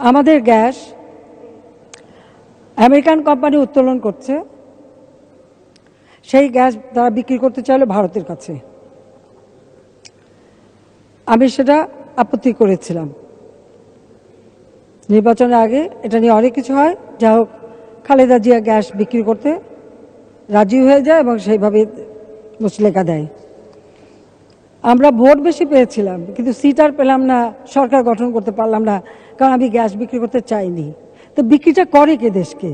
আমাদের gas American company উত্তোলন করছে, সেই গ্যাস তারা বিক্রি করতে চাইলে ভারতের কাছে। আমি সেটা আপত্তি করেছিলাম নির্বাচনের আগে। এটা নিয়ে অনেক কিছু হয়, যা হোক খালেদা জিয়া গ্যাস বিক্রি করতে রাজি হয়ে যায় এবং সেইভাবে মুচলেকা দেয়। আমরা ভোট বেশি পেয়েছিলাম, কিন্তু সিট আর পেলাম না, সরকার গঠন করতে পারলাম না, কারণ আমি গ্যাস বিক্রি করতে চাইনি। তো বিক্রিটা করে কে? দেশকে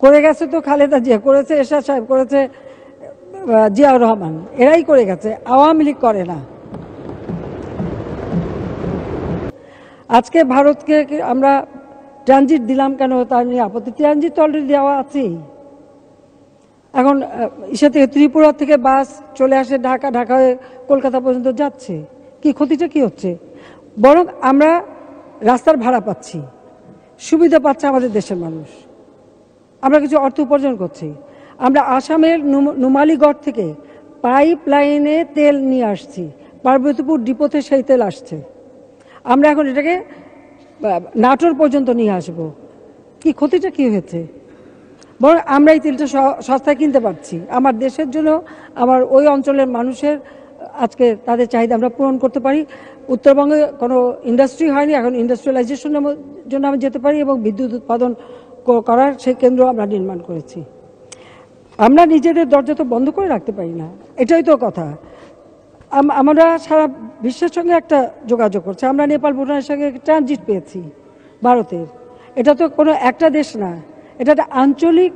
করে গেছে তো খালেদা জিয়া, করেছে এরশাদ সাহেব, করেছে জিয়াউর রহমান, এরাই করে গেছে, আওয়ামী লীগ করে না। আজকে ভারতকে আমরা ট্রানজিট দিলাম কেন তার নিয়ে আপত্তি। ট্রানজিট তো অলরেডি দেওয়া আছেই। এখন ইসে থেকে ত্রিপুরা থেকে বাস চলে আসে ঢাকা, ঢাকা হয়ে কলকাতা পর্যন্ত যাচ্ছে। কি ক্ষতিটা কি হচ্ছে? বরং আমরা রাস্তার ভাড়া পাচ্ছি, সুবিধা পাচ্ছে আমাদের দেশের মানুষ, আমরা কিছু অর্থ উপার্জন করছি। আমরা আসামের নুমালীগড় থেকে পাইপ লাইনে তেল নিয়ে আসছি, পার্বতীপুর ডিপোতে সেই তেল আসছে। আমরা এখন এটাকে নাটোর পর্যন্ত নিয়ে আসব। কি ক্ষতিটা কি হয়েছে? বরং আমরা এই তেলটা সস্তায় কিনতে পারছি। আমার দেশের জন্য, আমার ওই অঞ্চলের মানুষের আজকে তাদের চাহিদা আমরা পূরণ করতে পারি। উত্তরবঙ্গে কোনো ইন্ডাস্ট্রি হয়নি, এখন ইন্ডাস্ট্রিয়ালাইজেশনের জন্য আমি যেতে পারি এবং বিদ্যুৎ উৎপাদন করার সেই কেন্দ্র আমরা নির্মাণ করেছি। আমরা নিজেদের দরজা তো বন্ধ করে রাখতে পারি না, এটাই তো কথা। আমরা সারা বিশ্বের সঙ্গে একটা যোগাযোগ করছি। আমরা নেপাল, ভুটানের সঙ্গে ট্রানজিট পেয়েছি ভারতের। এটা তো কোনো একটা দেশ না, এটা একটা আঞ্চলিক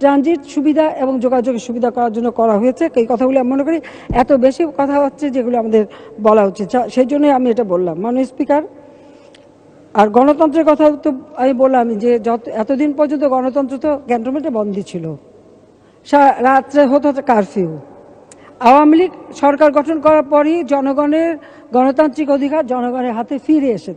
ট্রানজিট সুবিধা এবং যোগাযোগের সুবিধা করার জন্য করা হয়েছে। এই কথাগুলো আমি মনে করি এত বেশি কথা হচ্ছে যেগুলো আমাদের বলা উচিত, সেই জন্যই আমি এটা বললাম। মাননীয় স্পিকার, আর গণতন্ত্রের কথা তো আমি বললাম যে এতদিন পর্যন্ত গণতন্ত্র তো ক্যান্টনমেন্টে বন্দী ছিল, রাত্রে হতো কারফিউ। আওয়ামী লীগ সরকার গঠন করার পরই জনগণের গণতান্ত্রিক অধিকার জনগণের হাতে ফিরে এসেছে।